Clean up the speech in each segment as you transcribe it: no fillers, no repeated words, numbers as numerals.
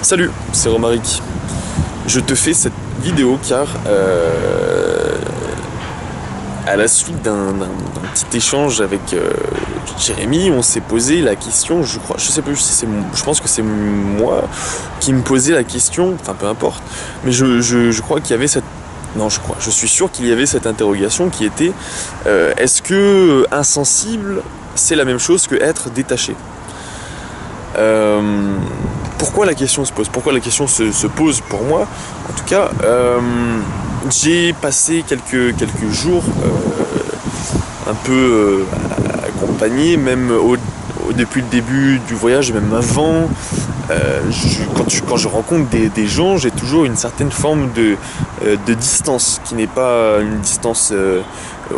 Salut, c'est Romaric. Je te fais cette vidéo car à la suite d'un petit échange avec Jérémy, on s'est posé la question, je sais plus si c'est je pense que c'est moi qui me posais la question, enfin peu importe, mais je crois qu'il y avait cette je suis sûr qu'il y avait cette interrogation qui était est-ce que insensible c'est la même chose que être détaché? Pourquoi la question se pose? Pourquoi la question se pose pour moi? En tout cas, j'ai passé quelques jours un peu accompagné, même depuis le début du voyage, même avant. Quand je rencontre des gens, j'ai toujours une certaine forme de distance, qui n'est pas une distance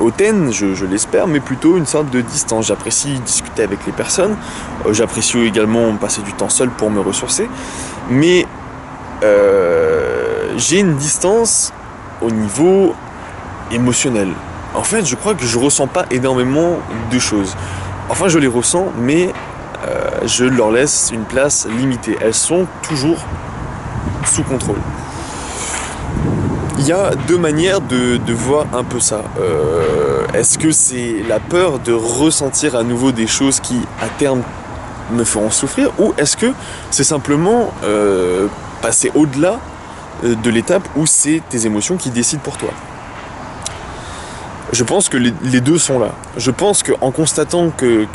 hautaine, je l'espère, mais plutôt une sorte de distance. J'apprécie discuter avec les personnes, j'apprécie également passer du temps seul pour me ressourcer, mais j'ai une distance au niveau émotionnel. En fait, je crois que je ressens pas énormément de choses. Enfin, je les ressens, mais je leur laisse une place limitée. Elles sont toujours sous contrôle. Il y a deux manières de voir un peu ça. Est-ce que c'est la peur de ressentir à nouveau des choses qui, à terme, me feront souffrir, ou est-ce que c'est simplement passer au-delà de l'étape où c'est tes émotions qui décident pour toi? Je pense que les deux sont là. Je pense qu'en constatant que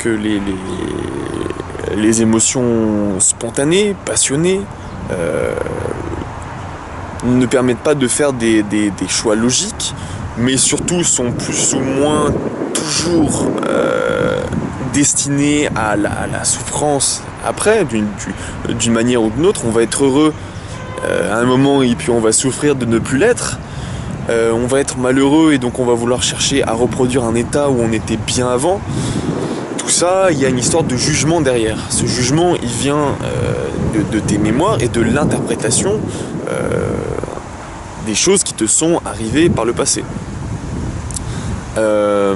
les émotions spontanées, passionnées, ne permettent pas de faire des choix logiques, mais surtout sont plus ou moins toujours destinés à la souffrance après, d'une manière ou d'une autre. On va être heureux à un moment et puis on va souffrir de ne plus l'être. On va être malheureux et donc on va vouloir chercher à reproduire un état où on était bien avant. Tout ça, il y a une histoire de jugement derrière. Ce jugement, il vient de tes mémoires et de l'interprétation des choses qui te sont arrivées par le passé. Ce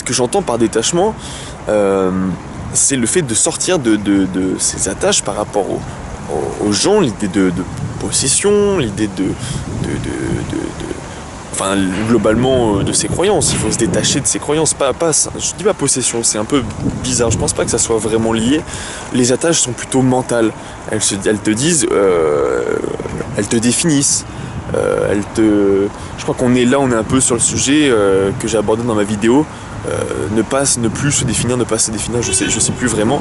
que j'entends par détachement, c'est le fait de sortir de ces attaches par rapport aux gens, l'idée de possession, l'idée enfin globalement de ses croyances. Il faut se détacher de ses croyances, je dis pas possession, c'est un peu bizarre, je pense pas que ça soit vraiment lié. Les attaches sont plutôt mentales, elles te disent, elles te définissent, je crois qu'on est un peu sur le sujet que j'ai abordé dans ma vidéo, ne plus se définir, ne pas se définir, je sais plus vraiment.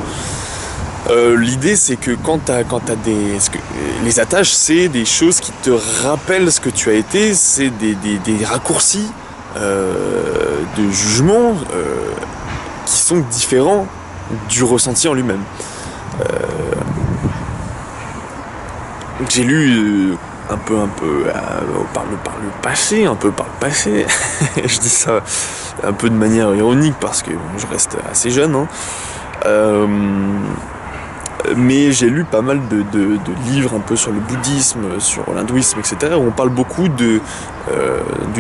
L'idée c'est que quand t'as les attaches, c'est des choses qui te rappellent ce que tu as été, c'est des raccourcis de jugement qui sont différents du ressenti en lui-même. J'ai lu un peu par le passé, je dis ça un peu de manière ironique parce que je reste assez jeune, hein. Mais j'ai lu pas mal de livres un peu sur le bouddhisme, sur l'hindouisme, etc., où on parle beaucoup du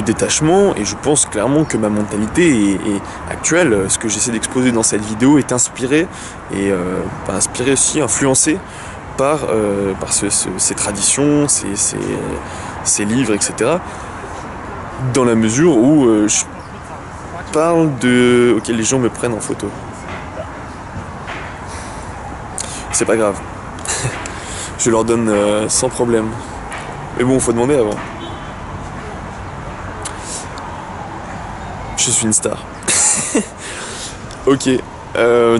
détachement, et je pense clairement que ma mentalité est actuelle. Ce que j'essaie d'exposer dans cette vidéo est inspiré, et pas inspiré aussi, influencé par ces traditions, ces livres, etc., dans la mesure où je parle de... Ok, les gens me prennent en photo. C'est pas grave. Je leur donne sans problème. Mais bon, faut demander avant. Je suis une star. Ok.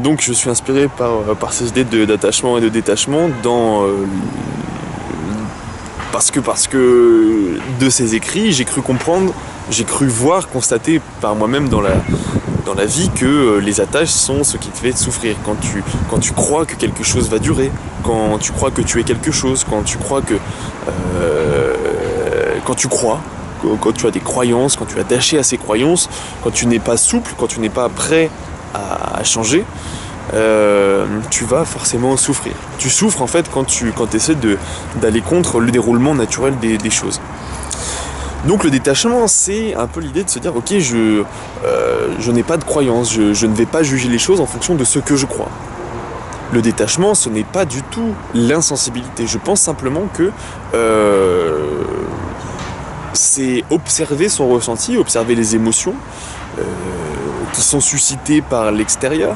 Donc je suis inspiré par ces idées d'attachement et de détachement parce que de ces écrits, j'ai cru comprendre, j'ai cru voir, constater par moi-même dans la vie que les attaches sont ce qui te fait souffrir. Quand tu crois que quelque chose va durer, quand tu crois que tu es quelque chose, quand tu crois quand tu as des croyances, quand tu es attaché à ces croyances, quand tu n'es pas souple, quand tu n'es pas prêt à changer, tu vas forcément souffrir. Tu souffres en fait quand tu essaies d'aller contre le déroulement naturel des choses. Donc le détachement, c'est un peu l'idée de se dire, ok, je n'ai pas de croyance, je ne vais pas juger les choses en fonction de ce que je crois. Le détachement, ce n'est pas du tout l'insensibilité. Je pense simplement que c'est observer son ressenti, observer les émotions qui sont suscitées par l'extérieur.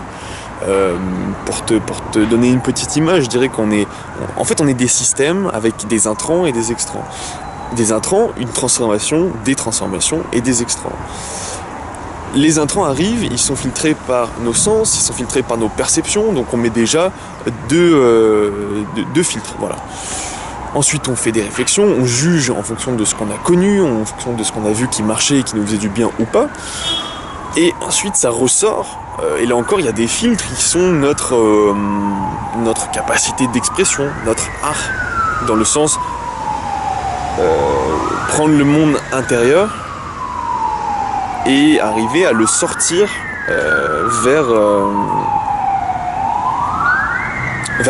Pour te donner une petite image, je dirais qu'on est des systèmes avec des intrants et des extrants. Des intrants, une transformation, des transformations et des extrants. Les intrants arrivent, ils sont filtrés par nos sens, ils sont filtrés par nos perceptions, donc on met déjà deux filtres, voilà. Ensuite on fait des réflexions, on juge en fonction de ce qu'on a connu, en fonction de ce qu'on a vu qui marchait et qui nous faisait du bien ou pas. Et ensuite ça ressort, et là encore il y a des filtres qui sont notre capacité d'expression, notre art, dans le sens prendre le monde intérieur et arriver à le sortir vers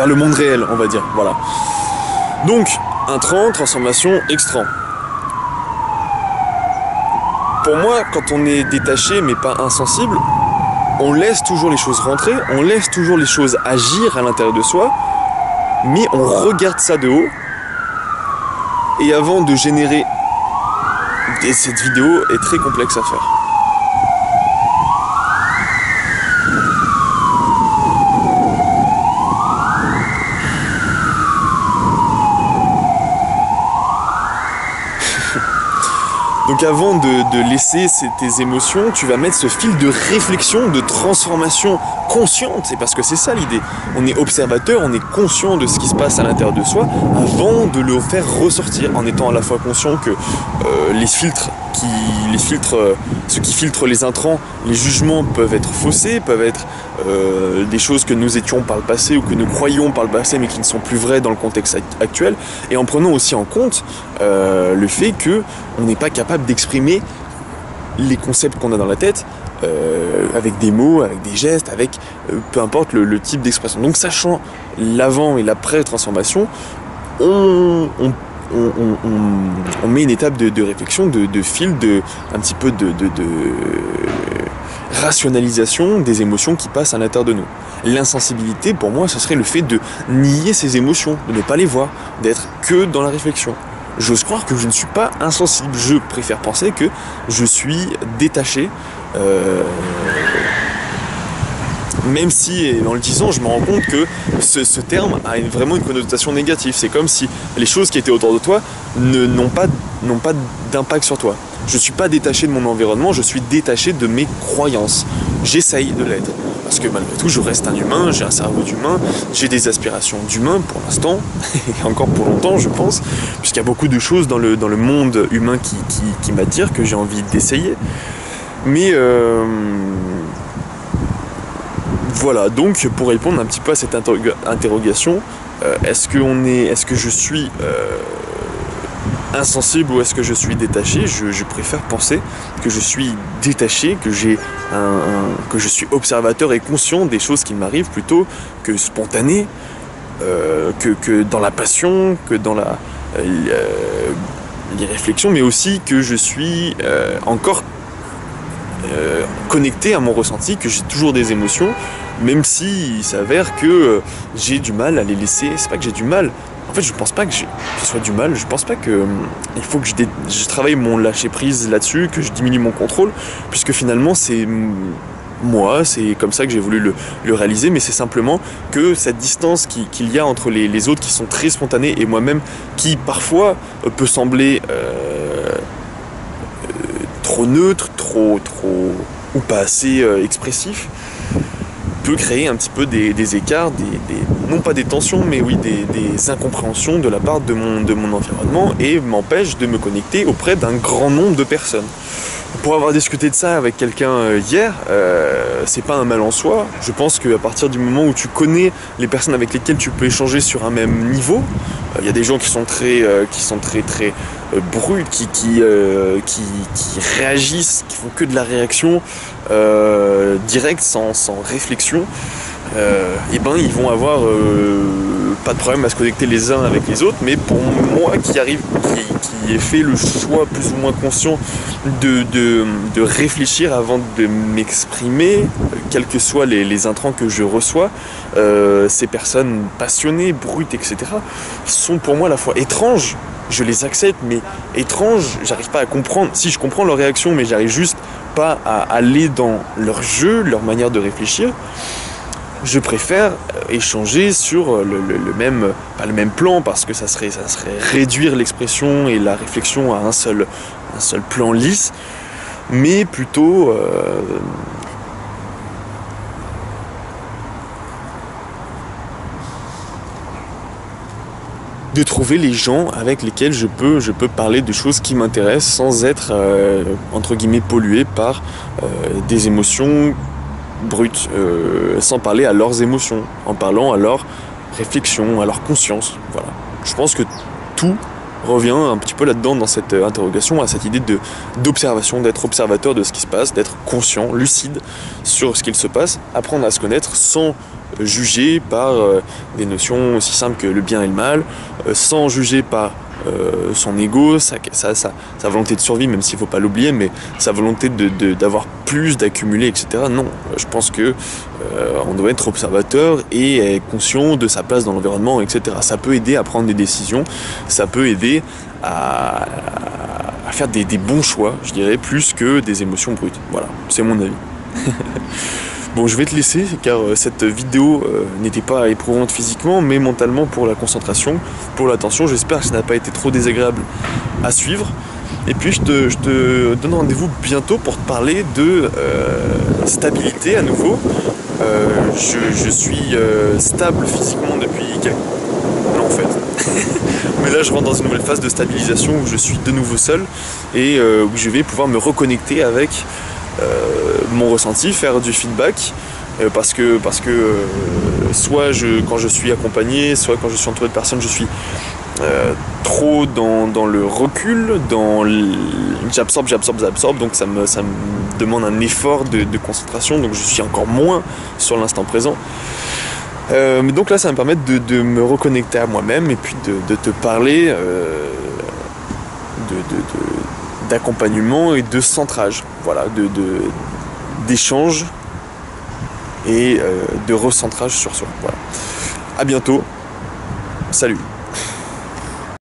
le monde réel, on va dire, voilà. Donc, intrant, transformation, extrant. Pour moi, quand on est détaché mais pas insensible, on laisse toujours les choses rentrer, on laisse toujours les choses agir à l'intérieur de soi, mais on regarde ça de haut. Et avant de générer, et cette vidéo est très complexe à faire. Donc avant de laisser tes émotions, tu vas mettre ce fil de réflexion, de transformation consciente. C'est parce que c'est ça l'idée. On est observateur, on est conscient de ce qui se passe à l'intérieur de soi avant de le faire ressortir, en étant à la fois conscient que ce qui filtre les intrants, les jugements peuvent être faussés, peuvent être des choses que nous étions par le passé ou que nous croyions par le passé mais qui ne sont plus vraies dans le contexte actuel, et en prenant aussi en compte le fait que on n'est pas capable d'exprimer les concepts qu'on a dans la tête avec des mots, avec des gestes, avec peu importe le type d'expression. Donc sachant l'avant et l'après transformation, on met une étape de réflexion, de fil, un petit peu de rationalisation des émotions qui passent à l'intérieur de nous. L'insensibilité, pour moi, ce serait le fait de nier ces émotions, de ne pas les voir, d'être que dans la réflexion. J'ose croire que je ne suis pas insensible, je préfère penser que je suis détaché, même si, en le disant, je me rends compte que ce terme a vraiment une connotation négative. C'est comme si les choses qui étaient autour de toi n'ont pas d'impact sur toi. Je ne suis pas détaché de mon environnement, je suis détaché de mes croyances. J'essaye de l'être. Parce que malgré tout, je reste un humain, j'ai un cerveau d'humain, j'ai des aspirations d'humain pour l'instant, et encore pour longtemps, je pense, puisqu'il y a beaucoup de choses dans le monde humain qui m'attirent, que j'ai envie d'essayer. Mais voilà, donc pour répondre un petit peu à cette interrogation, est-ce que je suis insensible ou est-ce que je suis détaché? Je préfère penser que je suis détaché, que je suis observateur et conscient des choses qui m'arrivent plutôt que spontané, que dans la passion, que dans les réflexions, mais aussi que je suis encore connecté à mon ressenti, que j'ai toujours des émotions, même si il s'avère que j'ai du mal à les laisser. C'est pas que j'ai du mal. En fait, je pense pas que ce soit du mal, je pense pas que il faut que je travaille mon lâcher prise là-dessus, que je diminue mon contrôle, puisque finalement c'est moi, c'est comme ça que j'ai voulu le réaliser, mais c'est simplement que cette distance qu'il y a entre les autres qui sont très spontanés et moi-même, qui parfois peut sembler trop neutre, trop ou pas assez expressif, peut créer un petit peu des écarts, non pas des tensions, mais oui des incompréhensions de la part de mon environnement et m'empêche de me connecter auprès d'un grand nombre de personnes. Pour avoir discuté de ça avec quelqu'un hier, c'est pas un mal en soi. Je pense qu'à partir du moment où tu connais les personnes avec lesquelles tu peux échanger sur un même niveau, il y a des gens qui sont très brutes, qui réagissent, qui font que de la réaction directe, sans réflexion. Et ben ils vont avoir pas de problème à se connecter les uns avec les autres, mais pour moi qui ai fait le choix plus ou moins conscient de réfléchir avant de m'exprimer, quels que soient les intrants que je reçois, ces personnes passionnées, brutes, etc., sont pour moi à la fois étranges, je les accepte, mais étranges, j'arrive pas à comprendre. Si je comprends leur réaction, mais j'arrive juste pas à aller dans leur jeu, leur manière de réfléchir. Je préfère échanger sur pas le même plan, parce que ça serait réduire l'expression et la réflexion à un seul plan lisse, mais plutôt de trouver les gens avec lesquels je peux parler de choses qui m'intéressent sans être entre guillemets pollué par des émotions brutes, sans parler à leurs émotions, en parlant à leur réflexion, à leur conscience. Voilà. Je pense que tout revient un petit peu là-dedans, dans cette interrogation, à cette idée d'observation, d'être observateur de ce qui se passe, d'être conscient, lucide sur ce qu'il se passe, apprendre à se connaître sans juger par des notions aussi simples que le bien et le mal, sans juger par son ego, sa volonté de survie, même s'il ne faut pas l'oublier, mais sa volonté d'avoir plus, d'accumuler, etc. Non, je pense que on doit être observateur et être conscient de sa place dans l'environnement, etc. Ça peut aider à prendre des décisions, ça peut aider à faire des bons choix, je dirais, plus que des émotions brutes. Voilà, c'est mon avis. Bon, je vais te laisser, car cette vidéo n'était pas éprouvante physiquement, mais mentalement, pour la concentration, pour l'attention. J'espère que ça n'a pas été trop désagréable à suivre. Et puis je te donne rendez-vous bientôt pour te parler de stabilité à nouveau. Je suis stable physiquement depuis quelques... Non, en fait. Mais là, je rentre dans une nouvelle phase de stabilisation où je suis de nouveau seul et où je vais pouvoir me reconnecter avec mon ressenti, faire du feedback, parce que soit quand je suis accompagné, soit quand je suis entouré de personnes, je suis trop dans le recul, j'absorbe, donc ça me demande un effort de concentration, donc je suis encore moins sur l'instant présent. Mais donc là, ça va me permettre de me reconnecter à moi-même et puis de te parler d'accompagnement et de centrage, voilà, d'échange et de recentrage sur soi. Voilà. À bientôt, salut.